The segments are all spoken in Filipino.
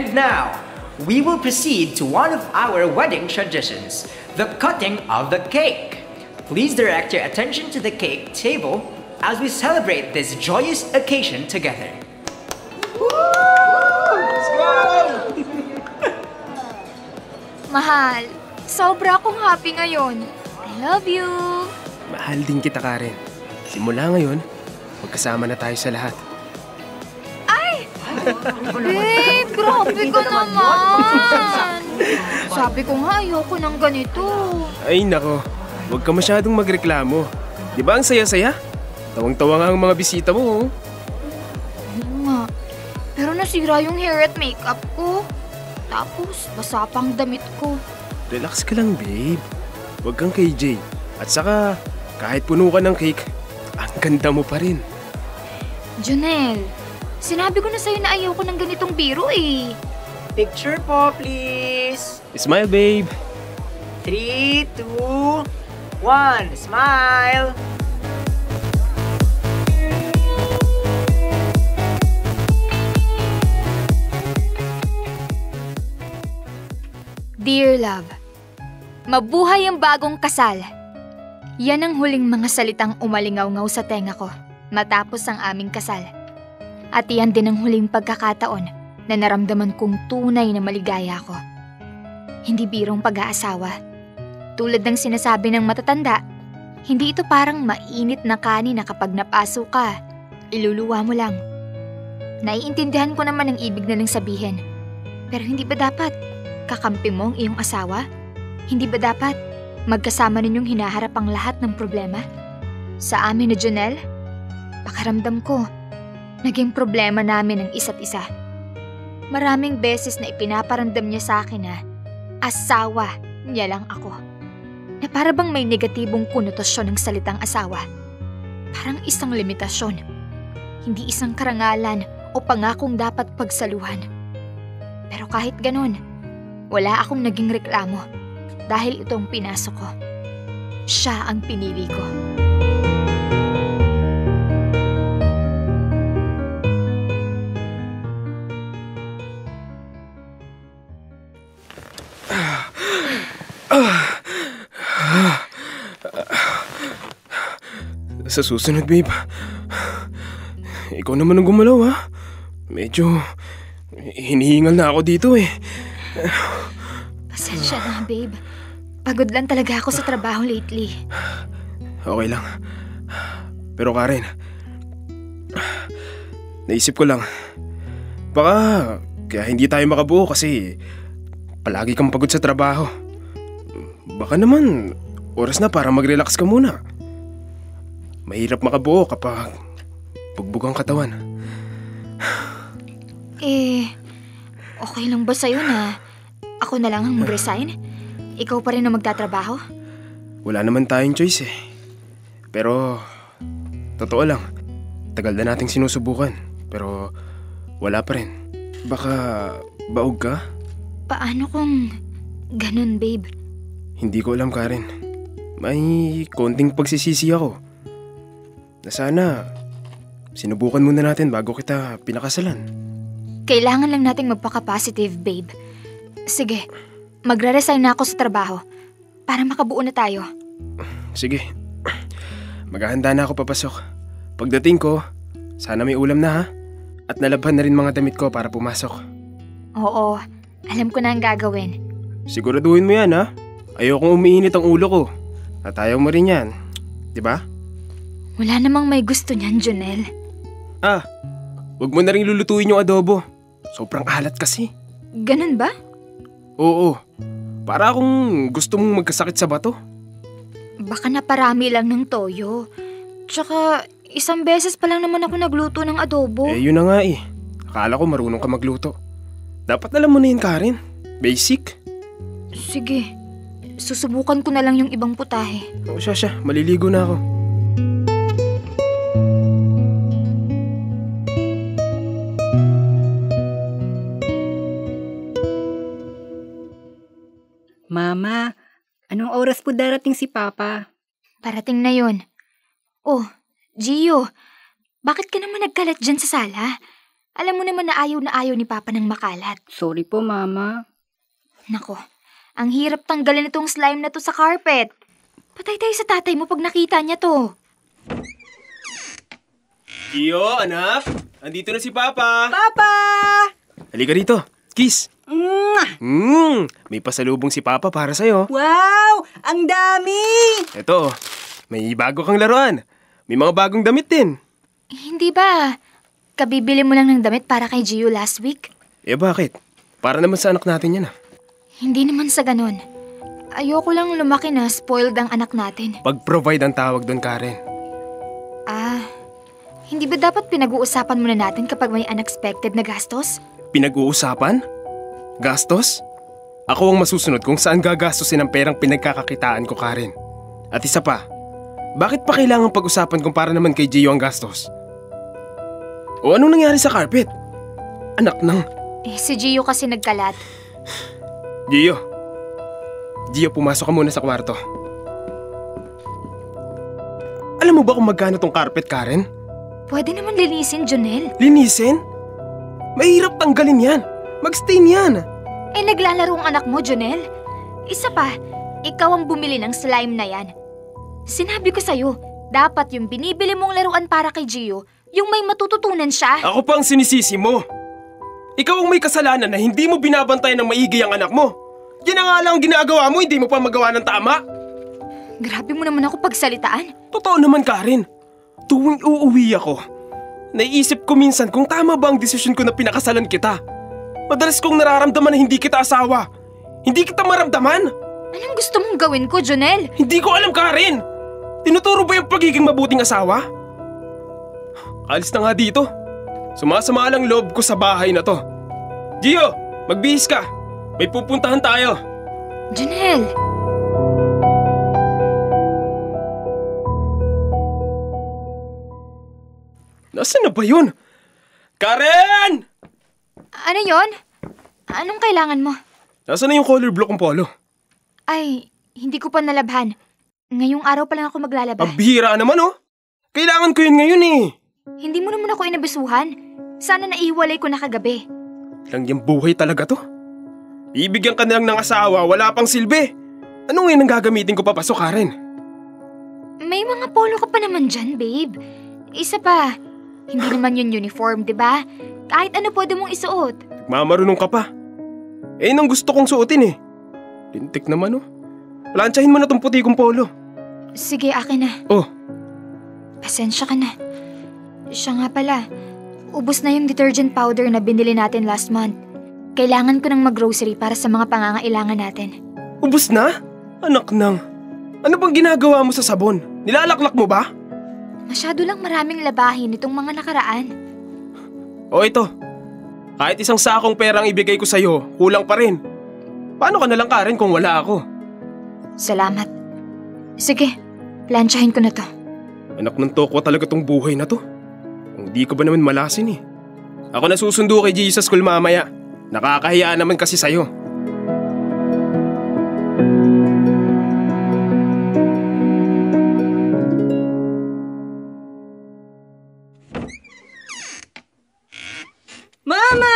And now, we will proceed to one of our wedding traditions, the cutting of the cake. Please direct your attention to the cake table as we celebrate this joyous occasion together. Mahal, sobra akong happy ngayon. I love you. Mahal din kita, Karen. Simula ngayon, magkasama na tayo sa lahat. Ay! Babe, grabe ka naman. Sabi ko nga ayoko ng ganito. Ay nako, huwag ka masyadong magreklamo. Di ba ang saya-saya? Tawang-tawa nga ang mga bisita mo. Oo nga, pero nasira yung hair at makeup ko. Tapos, basa pang damit ko. Relax ka lang, babe. Huwag kang KJ. At saka, kahit puno ka ng cake, ang ganda mo pa rin. Jonel, sinabi ko na sa'yo na ayaw ko ng ganitong biro eh. Picture po, please. Smile, babe. 3, 2, 1. Smile. Dear love, mabuhay ang bagong kasal. Yan ang huling mga salitang umalingaw-ngaw sa tenga ko matapos ang aming kasal. At yan din ang huling pagkakataon na naramdaman kong tunay na maligaya ako. Hindi birong pag-aasawa. Tulad ng sinasabi ng matatanda, hindi ito parang mainit na kanin na kapag napaso ka, iluluwa mo lang. Naiintindihan ko naman ang ibig nilang sabihin. Pero hindi ba dapat kakampi mo ang iyong asawa? Hindi ba dapat magkasama ninyong hinaharap ang lahat ng problema? Sa amin ni Jonel, pakaramdam ko, naging problema namin ang isa't isa. Maraming beses na ipinaparamdam niya sa akin na asawa niya lang ako. Na para bang may negatibong konotasyon ng salitang asawa. Parang isang limitasyon. Hindi isang karangalan o pangakong dapat pagsaluhan. Pero kahit ganun, wala akong naging reklamo dahil itong pinasok ko. Siya ang pinili ko. Sa susunod, babe. Ikaw naman ang gumalaw, ha? Medyo hinihingal na ako dito, eh. Pasensya na, babe. Pagod lang talaga ako sa trabaho lately. Okay lang. Pero Karen, naisip ko lang, baka kaya hindi tayo makabuo kasi palagi kang pagod sa trabaho. Baka naman, oras na para mag-relax ka muna. Mahirap makabuo kapag bugbog ang katawan. Okay lang ba sa'yo na ako na lang ang mag-resign? Ikaw pa rin ang magtatrabaho? Wala naman tayong choice eh. Pero, totoo lang, tagal na nating sinusubukan. Pero, wala pa rin. Baka, baog ka? Paano kung ganun, babe? Hindi ko alam, Karen. May konting pagsisisi ako. Na sana, sinubukan muna natin bago kita pinakasalan. Kailangan lang nating magpaka-positive, babe. Sige, magre-resign na ako sa trabaho para makabuo na tayo. Sige, maghahanda na ako papasok. Pagdating ko, sana may ulam na, ha? At nalabhan na rin mga damit ko para pumasok. Oo, alam ko na ang gagawin. Siguraduhin mo yan, ha? Ayokong umiinit ang ulo ko. At ayaw mo rin yan, di ba? Wala namang may gusto niyan, Jonel. Huwag mo na rin lulutuin yung adobo. Sobrang alat kasi. Ganun ba? Oo, para akong gusto mong magkasakit sa bato. Baka naparami lang ng toyo. Tsaka, isang beses pa lang naman ako nagluto ng adobo. Yun na nga eh. Akala ko marunong ka magluto. Dapat alam mo na yun, Karen. Basic. Sige, susubukan ko na lang yung ibang putahe. Siya, maliligo na ako. Mama, anong oras po darating si Papa? Parating na yun. Oh, Gio, bakit ka naman nagkalat dyan sa sala? Alam mo naman na ayaw ni Papa ng makalat. Sorry po, Mama. Nako, ang hirap tanggalin itong slime na to sa carpet. Patay tayo sa tatay mo pag nakita niya to. Gio, anak! Andito na si Papa! Papa! Halika rito. Kiss! Mwah! May pasalubong si Papa para sa'yo. Wow! Ang dami! Eto, may bago kang laruan. May mga bagong damit din. Hindi ba? Kabibili mo lang ng damit para kay Gio last week? Eh bakit? Para naman sa anak natin yan ah. Hindi naman sa ganun. Ayoko lang lumaki na spoiled ang anak natin. Pag-provide ang tawag doon, Karen. Hindi ba dapat pinag-uusapan muna natin kapag may unexpected na gastos? Pinag-uusapan? Gastos? Ako ang masusunod kung saan gagastusin ang perang pinagkakakitaan ko, Karen. At isa pa, bakit pa kailangan pag-usapan kung para naman kay Gio ang gastos? O anong nangyari sa carpet? Anak nang... Si Gio kasi nagkalat. Gio, pumasok ka muna sa kwarto. Alam mo ba kung magkano tong carpet, Karen? Pwede naman linisin, Jonel. Linisin? Mahirap tanggalin yan. Mag-stain yan. Naglalaro ang anak mo, Jonel. Isa pa, ikaw ang bumili ng slime na yan. Sinabi ko sa'yo, dapat yung binibili mong laruan para kay Gio, yung may matututunan siya. Ako pa ang sinisisi mo. Ikaw ang may kasalanan na hindi mo binabantayan ng maigi ang anak mo. Yan na nga lang ang ginagawa mo, hindi mo pa magawa ng tama. Grabe mo naman ako pagsalitaan. Totoo naman, Karen. Tuwing uuwi ako, naiisip ko minsan kung tama ba ang desisyon ko na pinakasalan kita. Madalas kong nararamdaman na hindi kita asawa. Hindi kita maramdaman. Anong gusto mong gawin ko, Jonel? Hindi ko alam, Karen. Tinuturo ba yung pagiging mabuting asawa? Alis na nga dito. Sumasama lang loob ko sa bahay na to. Gio, magbihis ka. May pupuntahan tayo. Jonel! Nasaan na ba yun? Karen! Ano yon? Anong kailangan mo? Nasaan na yung color block kong polo? Ay, hindi ko pa nalabhan. Ngayong araw pa lang ako maglalaba. Ang bihira naman oh. Kailangan ko yun ngayon eh. Hindi mo naman ako inabisuhan. Sana naiwalay ko na kagabi. Lang yung buhay talaga to. Ibigyan ka na lang ng asawa, wala pang silbi. Ano ngayon ang gagamitin ko papasok, Karen? May mga polo ka pa naman dyan, babe. Isa pa, hindi naman yun uniform, di ba? Kahit ano pwede mong isuot. Mamarunong ka pa. Eh, nang gusto kong suotin eh. Lintik naman oh. Plantsahin mo na tong puti kong polo. Sige, akin na. Oh. Pasensya ka na. Siya nga pala, ubos na yung detergent powder na binili natin last month. Kailangan ko ng mag-grocery para sa mga pangangailangan natin. Ubus na? Anak nang. Ano bang ginagawa mo sa sabon? Nilalaklak mo ba? Masyado lang maraming labahin itong mga nakaraan. O ito. Kahit isang sakong perang ibigay ko sa'yo, kulang pa rin. Paano ka nalang, Karen, kung wala ako? Salamat. Sige, plantsahin ko na to. Anak ng tokwa talaga tong buhay na to. Hindi ko ba naman malasin eh. Ako na susundo kay Jesus School mamaya. Nakakahiya naman kasi sa'yo. Mama!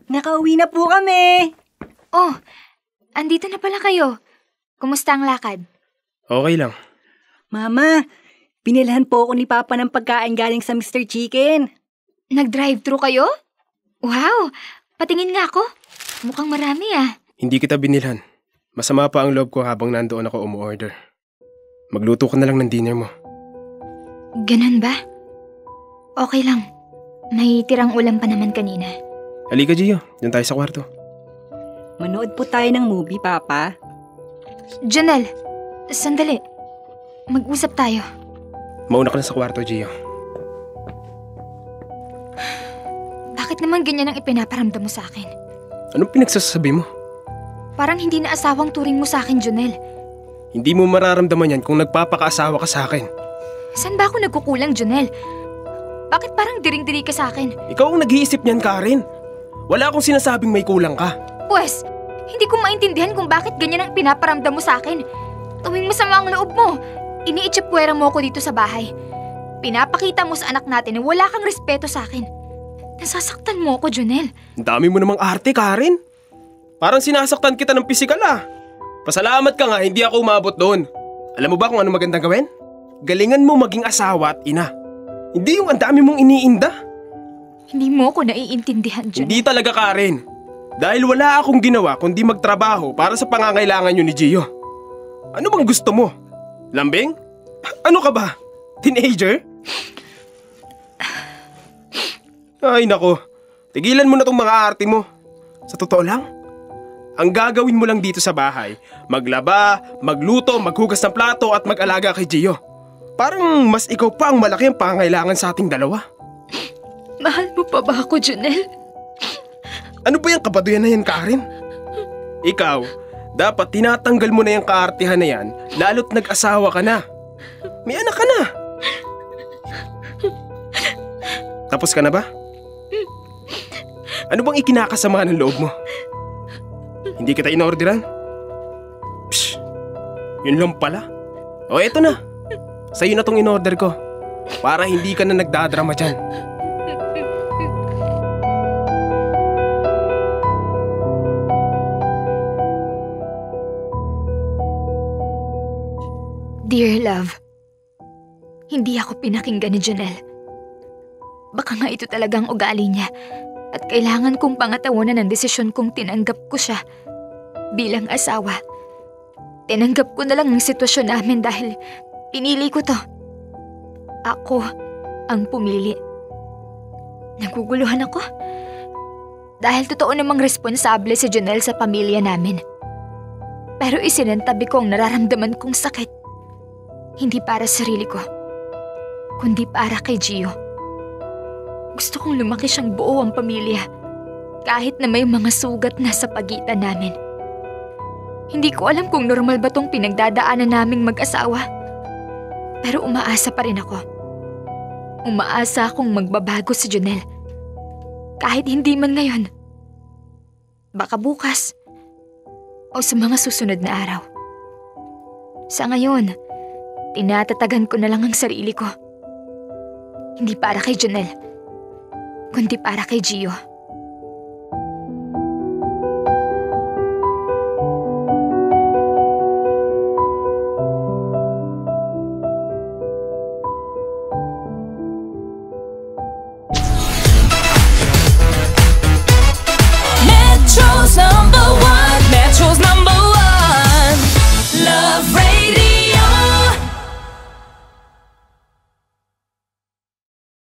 Nakauwi na po kami. Oh, andito na pala kayo. Kumusta ang lakad? Okay lang. Mama, binilhan po ako ni Papa ng pagkain galing sa Mr. Chicken. Nag-drive-thru kayo? Wow! Patingin nga ako. Mukhang marami ah. Hindi kita binilhan. Masama pa ang loob ko habang nandoon ako umu-order. Magluto ka na lang ng dinner mo. Ganun ba? Okay lang. May tirang ulam pa naman kanina. Halika, Gio. Diyan tayo sa kwarto. Manood po tayo ng movie, Papa. Janelle, sandali. Mag-usap tayo. Mauna ka na sa kwarto, Gio. Bakit naman ganyan ang ipinaparamdam mo sa akin? Anong pinagsasabi mo? Parang hindi na asawang turing mo sa akin, Jonel. Hindi mo mararamdaman yan kung nagpapakaasawa ka sa akin. Saan ba ako nagkukulang, Jonel? Bakit parang diring-diri ka sa akin? Ikaw ang nag-iisip niyan, Karen. Wala akong sinasabing may kulang ka. Pwes, hindi ko maintindihan kung bakit ganyan ang pinaparamdam mo sa akin. Tuwing masama ang loob mo, iniitsipwera mo ako dito sa bahay. Pinapakita mo sa anak natin na wala kang respeto sa akin. Nasasaktan mo ako, Jonel. Ang dami mo namang arte, Karen. Parang sinasaktan kita ng pisikal Pasalamat ka nga hindi ako umabot doon. Alam mo ba kung ano magandang gawin? Galingan mo maging asawa at ina. Hindi yung ang dami mong iniinda. Hindi mo ako naiintindihan, Jonel. Hindi talaga, Karen. Dahil wala akong ginawa kundi magtrabaho para sa pangangailangan nyo ni Gio. Ano bang gusto mo? Lambing? Ano ka ba? Teenager? Ay nako, tigilan mo na tong mga arte mo. Sa totoo lang, ang gagawin mo lang dito sa bahay, maglaba, magluto, maghugas ng plato at mag-alaga kay Gio. Parang mas ikaw pa ang malaki ang pangangailangan sa ating dalawa. Mahal mo pa ba ako, Jonel? Ano ba yung kabaduyan na yan, Karen? Ikaw, dapat tinatanggal mo na yung kaartihan na yan, lalo't nag-asawa ka na. May anak ka na. Tapos ka na ba? Ano bang ikinakasama ng loob mo? Hindi kita in-orderan? Psh, yun lang pala. O eto na, sa'yo na tong in-order ko. Para hindi ka na nagdadrama dyan. Dear love, hindi ako pinakinggan ni Jonel. Baka nga ito talagang ugali niya at kailangan kong pangatawanan ang desisyon kong tinanggap ko siya bilang asawa. Tinanggap ko na lang ang sitwasyon namin dahil pinili ko to. Ako ang pumili. Naguguluhan ako dahil totoo namang responsable si Jonel sa pamilya namin. Pero isinantabi ko ang nararamdaman kong sakit. Hindi para sa sarili ko, kundi para kay Gio. Gusto kong lumaki siyang buo ang pamilya, kahit na may mga sugat na sa pagitan namin. Hindi ko alam kung normal ba tong pinagdadaanan naming mag-asawa. Pero umaasa pa rin ako. Umaasa akong magbabago si Jonel. Kahit hindi man ngayon. Baka bukas. O sa mga susunod na araw. Sa ngayon, tinatatagan ko na lang ang sarili ko. Hindi para kay Jonel, kundi para kay Gio.